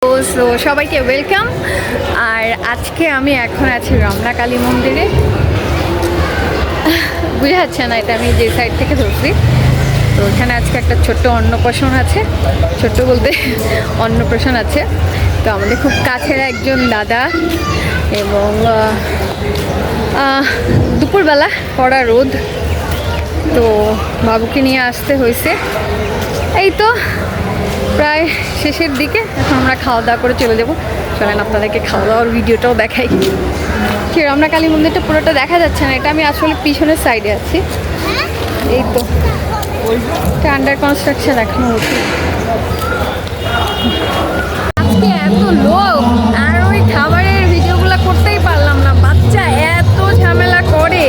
So সবাইকে welcome. আর আজকে আমি এখন আছি রমনা কালী মন্দিরে। বুঝা যাচ্ছে না এটা আমি যে সাইড থেকে ধরছি। তো এখানে আজকে একটা ছোট্ট অন্নপ্রাশন আছে, ছোট্ট বলতে অন্নপ্রাশন আছে। তো আমাদের খুব কাছের একজন দাদা, এবং দুপুরবেলা কড়া রোদ, তো বাবুকে নিয়ে আসতে হয়েছে। এই তো প্রায় শেষের দিকে, এখন আমরা খাওয়া দাওয়া করে চলে যাবো। চলেন আপনাদেরকে খাওয়া দাওয়ার ভিডিওটাও দেখাই। কি রমনা কালী মন্দিরটা পুরোটা দেখা যাচ্ছে না, এটা আমি আসলে পিছনের সাইডে আছি। এই তো আন্ডার কনস্ট্রাকশন এখনো হচ্ছে। আজকে এত লোক, আর ওই খাবারের ভিডিওগুলো করতেই পারলাম না। বাচ্চা এত ঝামেলা করে,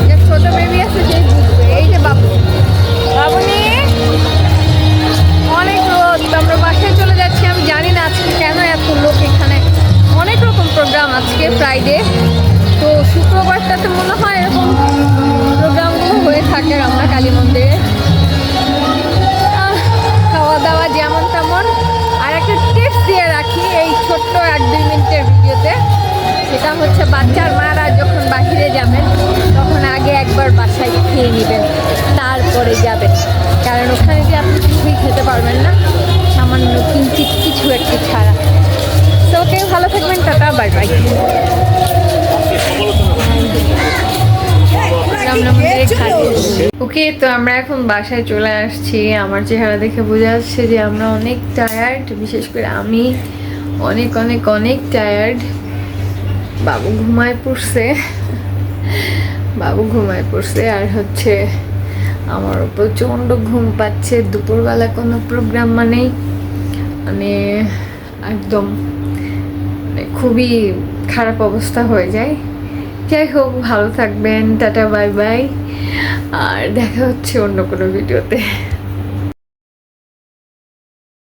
যে ছোট বেবি আছে সেই বুঝবে। এই যে বাবু নিয়ে অনেক রোদ, আমরা বাসায় চলে যাচ্ছি। আমি জানি না আজকে কেন এত লোক এখানে, অনেক রকম প্রোগ্রাম আজকে ফ্রাইডে। তো শুক্রবারটাতে মনে হয় এরকম প্রোগ্রামগুলো হয়ে থাকে রমনা কালী মন্দিরে। খাওয়া দাওয়া যেমন তেমন। আর একটা টিপস দিয়ে রাখি এই ছোট্ট 1-2 মিনিটের ভিডিওতে, সেটা হচ্ছে বাচ্চার মারা যখন বাহিরে যাবেন তখন আগে একবার বাসায় খেয়ে নেবেন, তারপরে যাবেন। কারণ ওখানে যে আপনি কিছুই খেতে পারবেন না, সামান্য কিঞ্চিত কিছু একটু ছাড়া। তো ওকে, ভালো থাকবেন, টাটা, বাই বাই। ওকে, তো আমরা এখন বাসায় চলে আসছি। আমার চেহারা দেখে বোঝা যাচ্ছে যে আমরা অনেক টায়ার্ড, বিশেষ করে আমি অনেক অনেক অনেক টায়ার্ড। বাবু ঘুমায় পড়ছে, আর হচ্ছে আমার প্রচণ্ড ঘুম পাচ্ছে। দুপুরবেলা কোনো প্রোগ্রাম মানে একদম খুবই খারাপ অবস্থা হয়ে যায়। যাই হোক, ভালো থাকবেন, টাটা, বাই বাই। আর দেখা হচ্ছে অন্য কোনো ভিডিওতে।